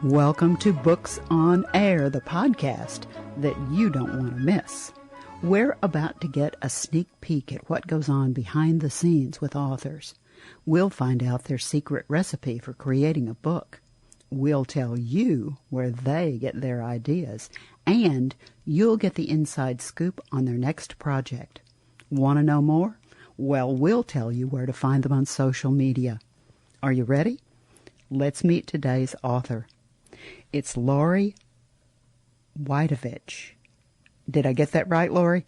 Welcome to Books on Air, the podcast that you don't want to miss. We're about to get a sneak peek at what goes on behind the scenes with authors. We'll find out their secret recipe for creating a book. We'll tell you where they get their ideas, and you'll get the inside scoop on their next project. Want to know more? Well, we'll tell you where to find them on social media. Are you ready? Let's meet today's author. It's Lori Wojtowicz. Did I get that right, Lori?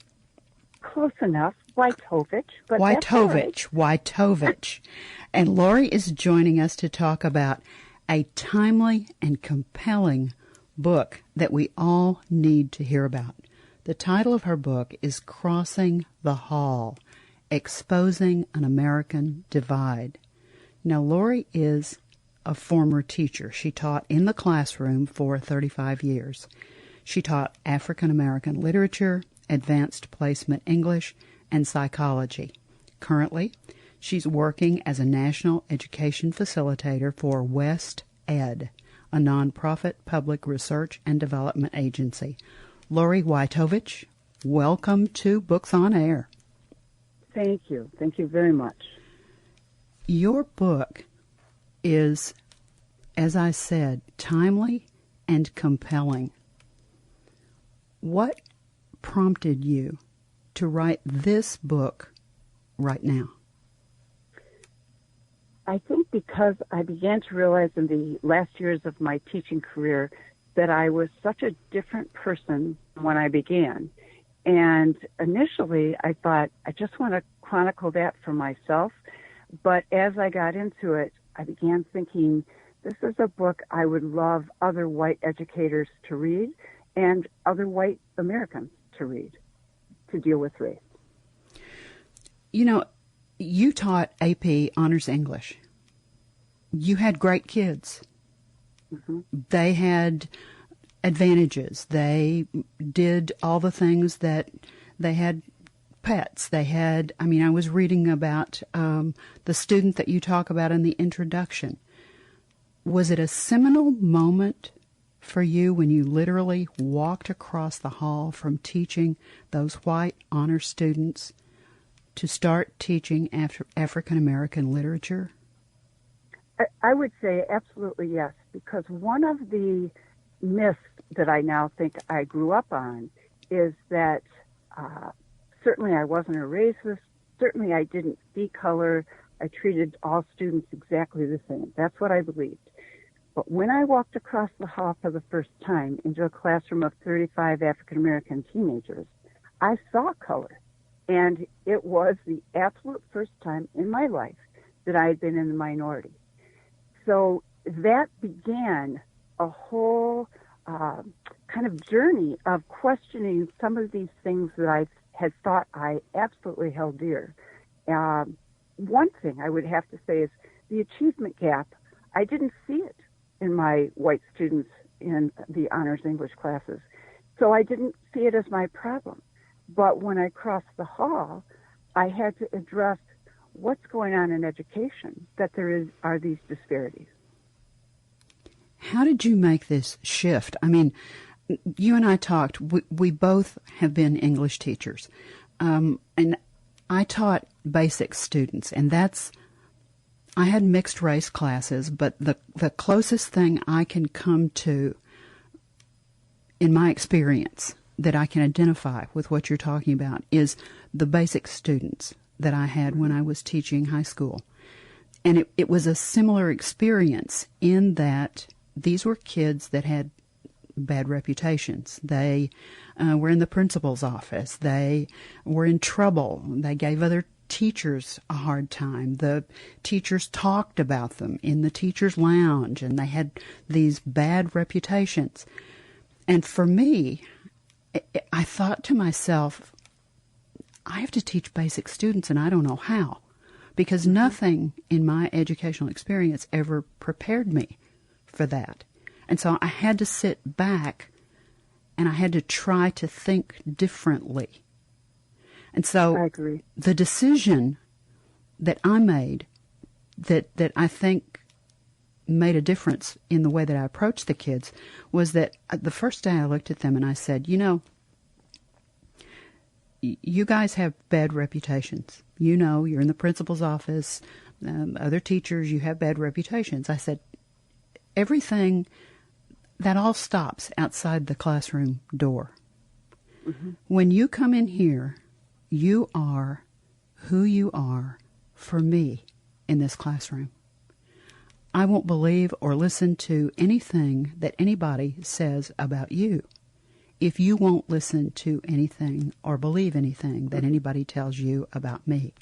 Close enough. Wojtowicz. But Wojtowicz. And Lori is joining us to talk about a timely and compelling book that we all need to hear about. The title of her book is Crossing the Hall, Exposing an American Divide. Now, Lori is a former teacher. She taught in the classroom for 35 years. She taught African American literature, advanced placement English, and psychology. Currently, she's working as a national education facilitator for West Ed, a nonprofit public research and development agency. Lori Wojtowicz, welcome to Books on Air. Thank you. Thank you very much. Your book is, as I said, timely and compelling. What prompted you to write this book right now? I think because I began to realize in the last years of my teaching career that I was such a different person when I began. And initially I thought, I just want to chronicle that for myself. But as I got into it, I began thinking, this is a book I would love other white educators to read and other white Americans to read, to deal with race. You know, you taught AP Honors English. You had great kids. Mm-hmm. They had advantages. They did all the things that they had. Pets. They had, I was reading about the student that you talk about in the introduction. Was it a seminal moment for you when you literally walked across the hall from teaching those white honor students to start teaching African American literature? I would say absolutely yes, because one of the myths that I now think I grew up on is that certainly I wasn't a racist. Certainly I didn't see color. I treated all students exactly the same. That's what I believed. But when I walked across the hall for the first time into a classroom of 35 African-American teenagers, I saw color. And it was the absolute first time in my life that I had been in the minority. So that began a whole kind of journey of questioning some of these things that I had thought I absolutely held dear. One thing I would have to say is the achievement gap. I didn't see it in my white students in the honors English classes, so I didn't see it as my problem. But when I crossed the hall, I had to address what's going on in education, that are these disparities. How did you make this shift? You and I talked. We both have been English teachers, and I taught basic students, and I had mixed race classes. But the closest thing I can come to, in my experience, that I can identify with what you're talking about is the basic students that I had when I was teaching high school, and it was a similar experience in that these were kids that had bad reputations. They were in the principal's office. They were in trouble. They gave other teachers a hard time. The teachers talked about them in the teacher's lounge, and they had these bad reputations. And for me, I thought to myself, I have to teach basic students, and I don't know how, because nothing in my educational experience ever prepared me for that. And so I had to sit back and I had to try to think differently. And so I agree. The decision that I made that I think made a difference in the way that I approached the kids was that the first day I looked at them and I said, you know, you guys have bad reputations. You know, you're in the principal's office, other teachers, you have bad reputations. I said, everything, that all stops outside the classroom door. Mm-hmm. When you come in here, you are who you are for me in this classroom. I won't believe or listen to anything that anybody says about you if you won't listen to anything or believe anything that anybody tells you about me.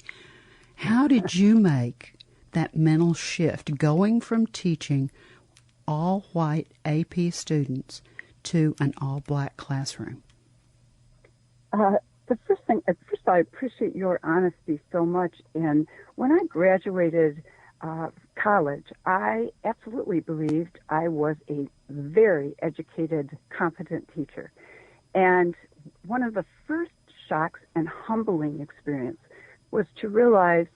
How did you make that mental shift going from teaching all white AP students to an all black classroom? The first thing, first I appreciate your honesty so much. And when I graduated college, I absolutely believed I was a very educated, competent teacher. And one of the first shocks and humbling experience was to realize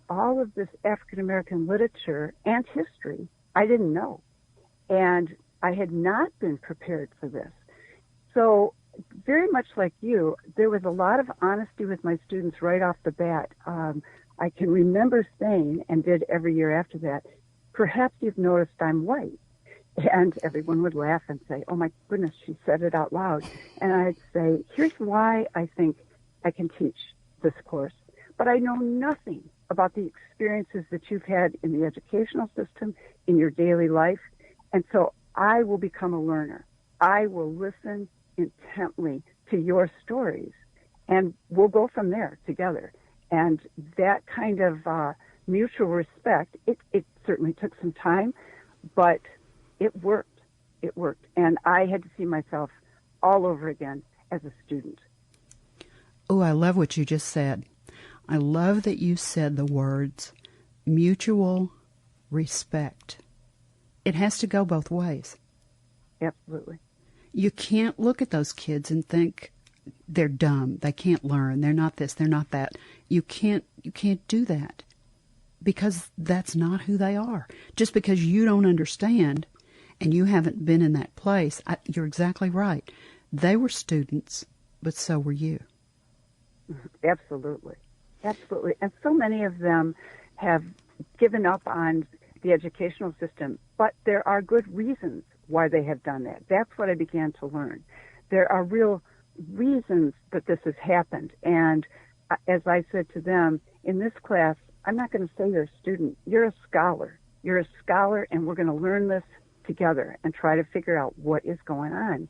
all of this African American literature and history I didn't know. And I had not been prepared for this. So very much like you, there was a lot of honesty with my students right off the bat. I can remember saying, and did every year after that, perhaps you've noticed I'm white. And everyone would laugh and say, oh my goodness, she said it out loud. And I'd say, here's why I think I can teach this course. But I know nothing about the experiences that you've had in the educational system, in your daily life. And so I will become a learner. I will listen intently to your stories, and we'll go from there together. And that kind of mutual respect, it certainly took some time, but it worked. It worked. And I had to see myself all over again as a student. Oh, I love what you just said. I love that you said the words mutual respect. It has to go both ways. Absolutely. You can't look at those kids and think they're dumb, they can't learn, they're not this, they're not that. You can't do that because that's not who they are. Just because you don't understand and you haven't been in that place, you're exactly right. They were students, but so were you. Absolutely. Absolutely. And so many of them have given up on the educational system, but there are good reasons why they have done that. That's what I began to learn. There are real reasons that this has happened. And as I said to them, in this class, I'm not going to say you're a student. You're a scholar. You're a scholar, and we're going to learn this together and try to figure out what is going on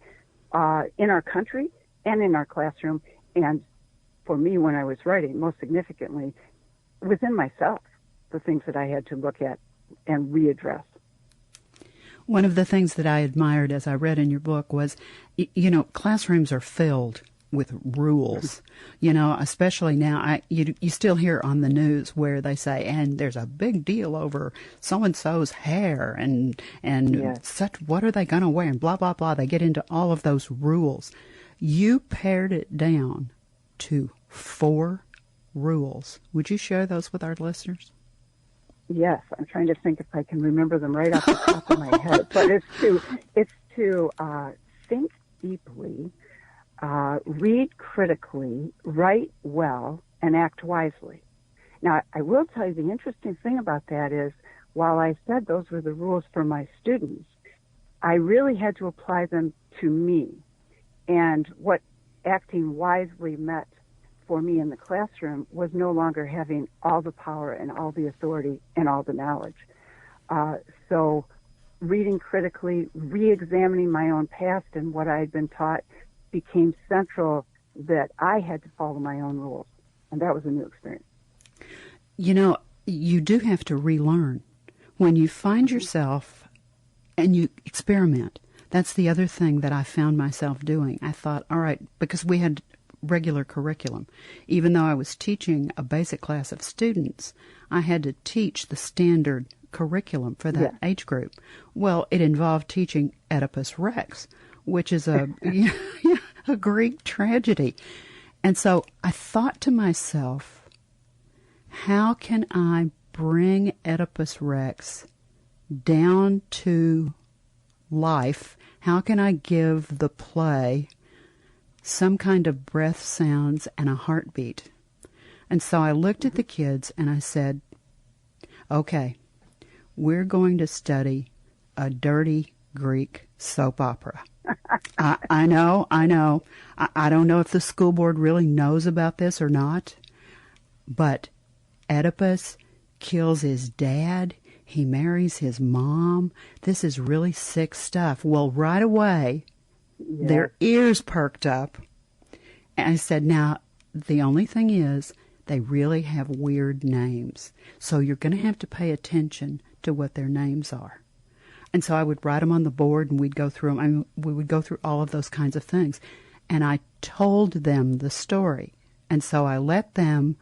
in our country and in our classroom. And for me, when I was writing, most significantly, within myself, the things that I had to look at and readdress. One of the things that I admired as I read in your book was, you know, classrooms are filled with rules, you know, especially now. You still hear on the news where they say, and there's a big deal over so-and-so's hair and yes, such, what are they going to wear, and blah, blah, blah. They get into all of those rules. You pared it down to 4 rules. Would you share those with our listeners? Yes, I'm trying to think if I can remember them right off the top of my head. But it's to think deeply, read critically, write well, and act wisely. Now, I will tell you the interesting thing about that is, while I said those were the rules for my students, I really had to apply them to me. And what acting wisely meant for me in the classroom was no longer having all the power and all the authority and all the knowledge. So reading critically, re-examining my own past and what I had been taught became central, that I had to follow my own rules. And that was a new experience. You know, you do have to relearn. When you find yourself and you experiment, that's the other thing that I found myself doing. I thought, all right, because we had regular curriculum. Even though I was teaching a basic class of students, I had to teach the standard curriculum for that age group. Well, it involved teaching Oedipus Rex, which is a Greek tragedy. And so I thought to myself, how can I bring Oedipus Rex down to life, how can I give the play some kind of breath sounds and a heartbeat? And so I looked at the kids and I said, okay, we're going to study a dirty Greek soap opera. I know. I don't know if the school board really knows about this or not, but Oedipus kills his dad. He marries his mom. This is really sick stuff. Well, right away, their ears perked up. And I said, now, the only thing is, they really have weird names. So you're going to have to pay attention to what their names are. And so I would write them on the board and we'd go through them. I mean, we would go through all of those kinds of things. And I told them the story. And so I let them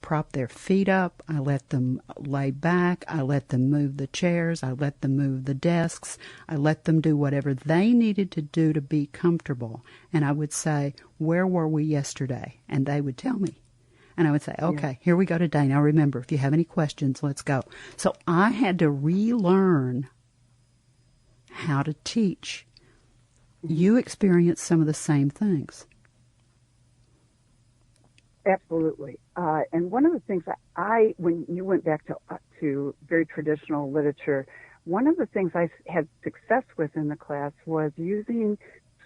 prop their feet up. I let them lay back. I let them move the chairs. I let them move the desks. I let them do whatever they needed to do to be comfortable. And I would say, where were we yesterday? And they would tell me. And I would say, okay, here we go today. Now remember, if you have any questions, let's go. So I had to relearn how to teach. You experience some of the same things. Absolutely. And one of the things that when you went back to very traditional literature, one of the things I had success with in the class was using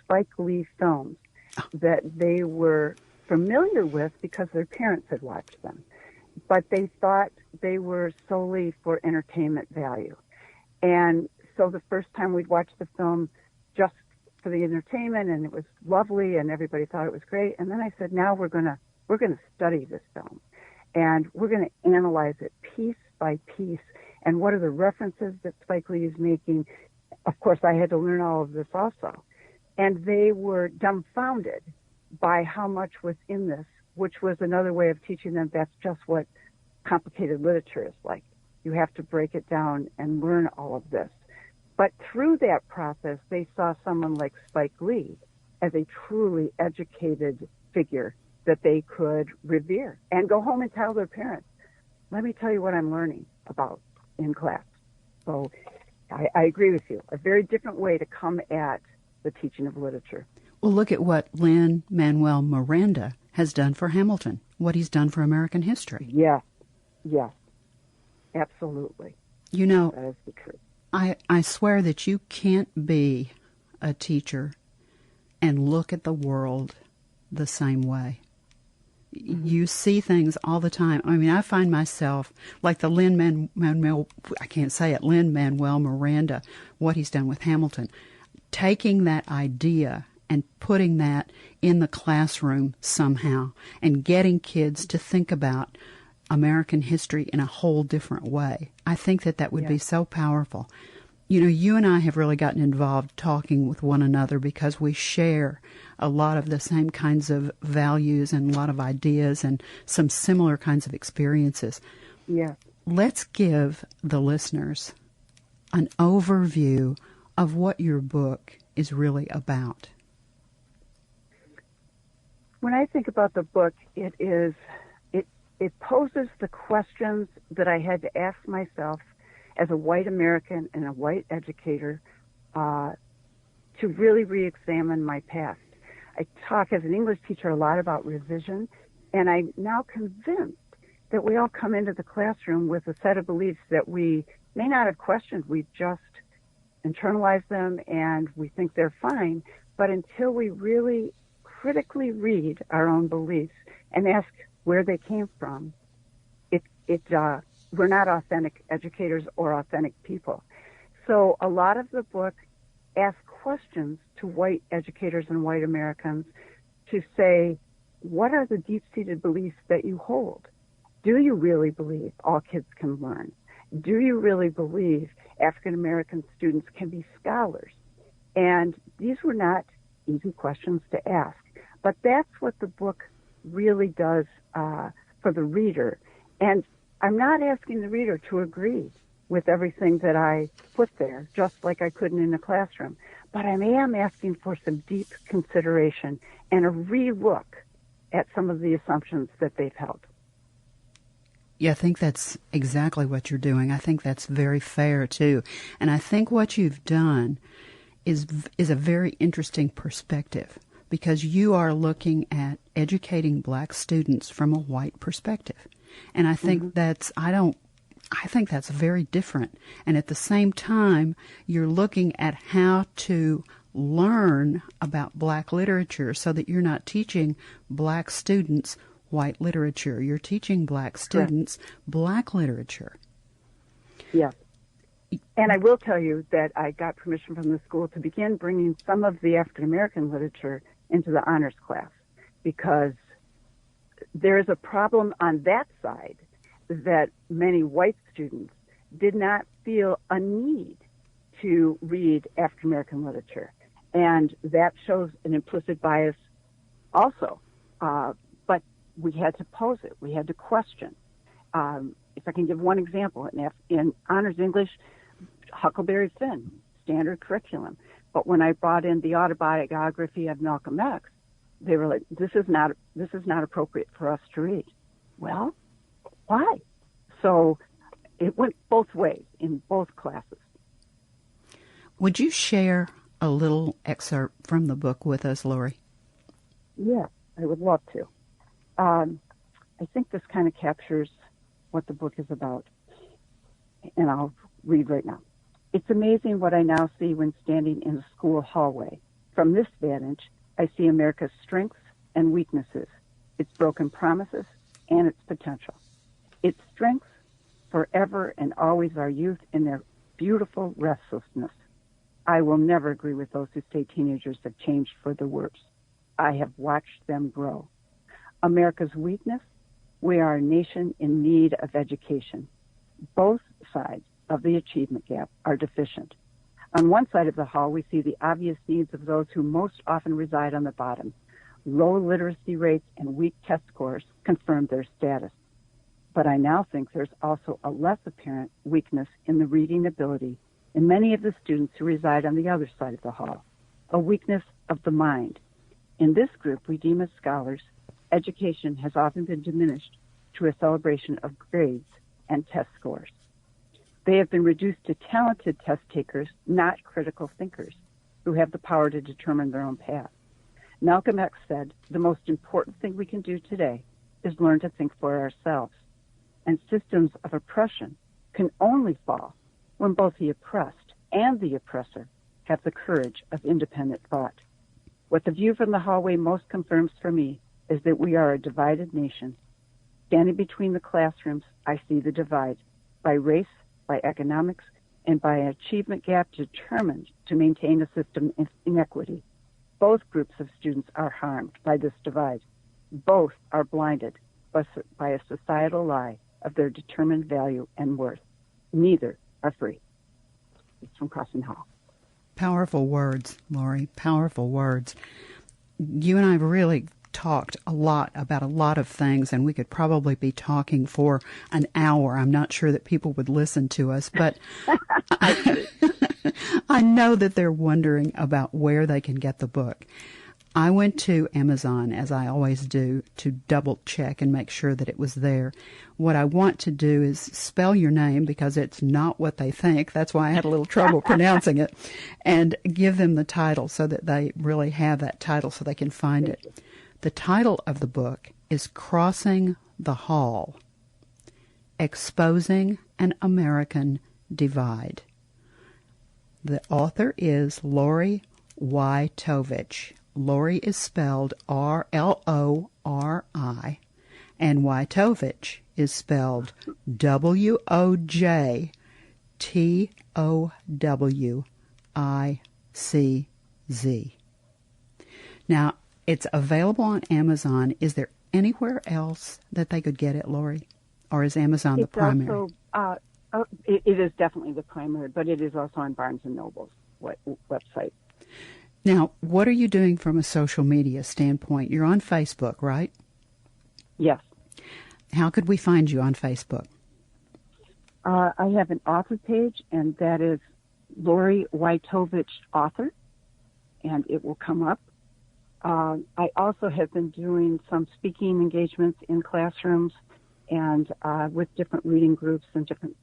Spike Lee films that they were familiar with because their parents had watched them, but they thought they were solely for entertainment value. And so the first time we'd watch the film just for the entertainment, and it was lovely, and everybody thought it was great. And then I said, now we're going to study this film, and we're going to analyze it piece by piece. And what are the references that Spike Lee is making? Of course, I had to learn all of this also. And they were dumbfounded by how much was in this, which was another way of teaching them that's just what complicated literature is like. You have to break it down and learn all of this. But through that process, they saw someone like Spike Lee as a truly educated figure that they could revere and go home and tell their parents, let me tell you what I'm learning about in class. So I agree with you. A very different way to come at the teaching of literature. Well, look at what LinManuel Miranda has done for Hamilton, what he's done for American history. Yes, absolutely. You know, that is the truth. I swear that you can't be a teacher and look at the world the same way. Mm-hmm. You see things all the time. I mean, I find myself, like the LinManuel Miranda, what he's done with Hamilton, taking that idea and putting that in the classroom somehow and getting kids to think about American history in a whole different way. I think that would be so powerful. You know, you and I have really gotten involved talking with one another because we share a lot of the same kinds of values and a lot of ideas and some similar kinds of experiences. Yeah. Let's give the listeners an overview of what your book is really about. When I think about the book, it poses the questions that I had to ask myself as a white American and a white educator to really re-examine my past. I talk as an English teacher a lot about revision, and I'm now convinced that we all come into the classroom with a set of beliefs that we may not have questioned. We've just internalized them and we think they're fine, but until we really critically read our own beliefs and ask where they came from, we're not authentic educators or authentic people. So a lot of the book asks questions to white educators and white Americans to say, what are the deep-seated beliefs that you hold? Do you really believe all kids can learn? Do you really believe African American students can be scholars? And these were not easy questions to ask, but that's what the book really does for the reader. And I'm not asking the reader to agree with everything that I put there, just like I couldn't in the classroom. But I am asking for some deep consideration and a re-look at some of the assumptions that they've held. Yeah, I think that's exactly what you're doing. I think that's very fair, too. And I think what you've done is a very interesting perspective, because you are looking at educating black students from a white perspective. And I think I think that's very different. And at the same time, you're looking at how to learn about black literature so that you're not teaching black students white literature. You're teaching black students black literature. Yes. And I will tell you that I got permission from the school to begin bringing some of the African American literature into the honors class, because there is a problem on that side that many white students did not feel a need to read African American literature. And that shows an implicit bias also. But we had to pose it. We had to question. If I can give one example, in honors English, Huckleberry Finn, standard curriculum. But when I brought in the autobiography of Malcolm X, they were like, this is not appropriate for us to read. Well, why? So it went both ways in both classes. Would you share a little excerpt from the book with us, Lori? Yeah, I would love to. I think this kind of captures what the book is about, and I'll read right now. It's amazing what I now see when standing in a school hallway. From this vantage, I see America's strengths and weaknesses, its broken promises, and its potential. Its strengths, forever and always our youth in their beautiful restlessness. I will never agree with those who say teenagers have changed for the worse. I have watched them grow. America's weakness, we are a nation in need of education. Both sides of the achievement gap are deficient. On one side of the hall, we see the obvious needs of those who most often reside on the bottom. Low literacy rates and weak test scores confirm their status. But I now think there's also a less apparent weakness in the reading ability in many of the students who reside on the other side of the hall, a weakness of the mind. In this group we deem as scholars, education has often been diminished to a celebration of grades and test scores. They have been reduced to talented test takers, not critical thinkers, who have the power to determine their own path. Malcolm X said, the most important thing we can do today is learn to think for ourselves. And systems of oppression can only fall when both the oppressed and the oppressor have the courage of independent thought. What the view from the hallway most confirms for me is that we are a divided nation. Standing between the classrooms, I see the divide by race, by economics, and by an achievement gap determined to maintain a system of inequity. Both groups of students are harmed by this divide. Both are blinded by a societal lie of their determined value and worth. Neither are free. It's from Crossing Hall. Powerful words, Lori, powerful words. You and I have really talked a lot about a lot of things, and we could probably be talking for an hour. I'm not sure that people would listen to us, but I know that they're wondering about where they can get the book. I went to Amazon, as I always do, to double check and make sure that it was there. What I want to do is spell your name, because it's not what they think. That's why I had a little trouble pronouncing it, and give them the title so that they really have that title so they can find it. The title of the book is Crossing the Hall, Exposing an American Divide. The author is Lori Wojtowicz. Lori is spelled R-L-O-R-I, and Wojtowicz is spelled W-O-J-T-O-W-I-C-Z. Now, it's available on Amazon. Is there anywhere else that they could get it, Lori? Or is Amazon the primary? Also, it is definitely the primary, but it is also on Barnes & Noble's website. Now, what are you doing from a social media standpoint? You're on Facebook, right? Yes. How could we find you on Facebook? I have an author page, and that is Lori Wojtowicz Author, and it will come up. I also have been doing some speaking engagements in classrooms, and with different reading groups and different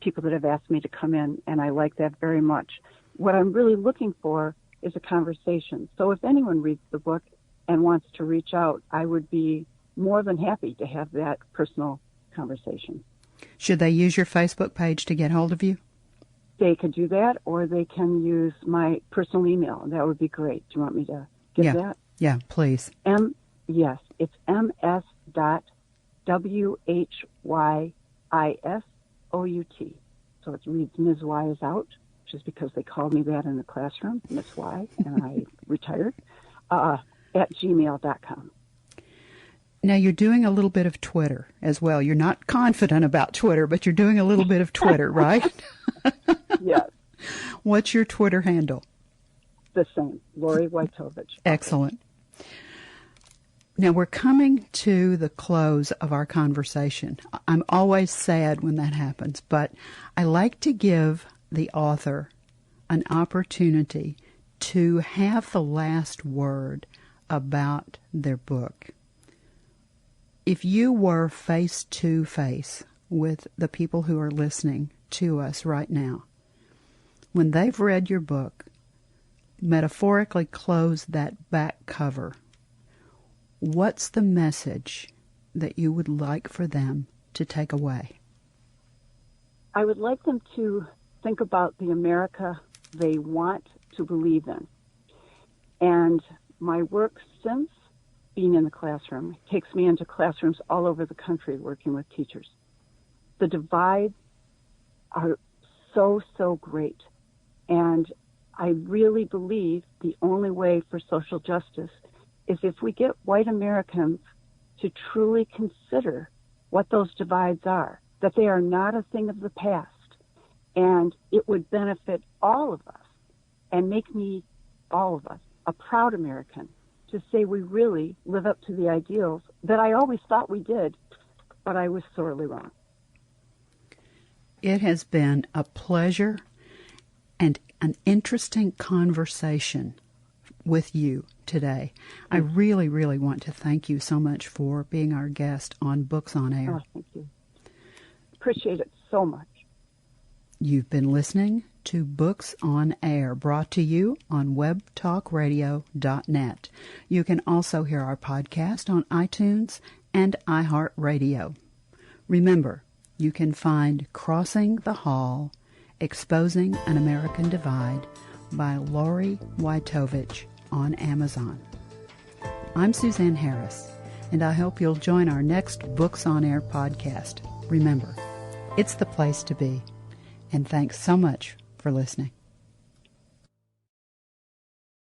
people that have asked me to come in, and I like that very much. What I'm really looking for is a conversation. So if anyone reads the book and wants to reach out, I would be more than happy to have that personal conversation. Should they use your Facebook page to get hold of you? They could do that, or they can use my personal email. That would be great. Do you want me to give that? Yeah, please. Yes, it's ms.wyisOut. So it reads Ms. Y is out, just because they called me that in the classroom, Miss Y, and I retired, at gmail.com. Now, you're doing a little bit of Twitter as well. You're not confident about Twitter, but you're doing a little bit of Twitter, right? Yes. What's your Twitter handle? The same, Lori Wojtowicz. Excellent. Now, we're coming to the close of our conversation. I'm always sad when that happens, but I like to give the author an opportunity to have the last word about their book. If you were face to face with the people who are listening to us right now, when they've read your book, metaphorically close that back cover, what's the message that you would like for them to take away? I would like them to think about the America they want to believe in. And my work since being in the classroom takes me into classrooms all over the country working with teachers. The divides are so great. And I really believe the only way for social justice is if we get white Americans to truly consider what those divides are, that they are not a thing of the past, and it would benefit all of us and make me, all of us, a proud American to say we really live up to the ideals that I always thought we did, but I was sorely wrong. It has been a pleasure and an interesting conversation with you today. I really, really want to thank you so much for being our guest on Books on Air. Oh, thank you. Appreciate it so much. You've been listening to Books on Air, brought to you on webtalkradio.net. You can also hear our podcast on iTunes and iHeartRadio. Remember, you can find Crossing the Hall, Exposing an American Divide by Lori Wojtowicz on Amazon. I'm Suzanne Harris, and I hope you'll join our next Books on Air podcast. Remember, it's the place to be. And thanks so much for listening.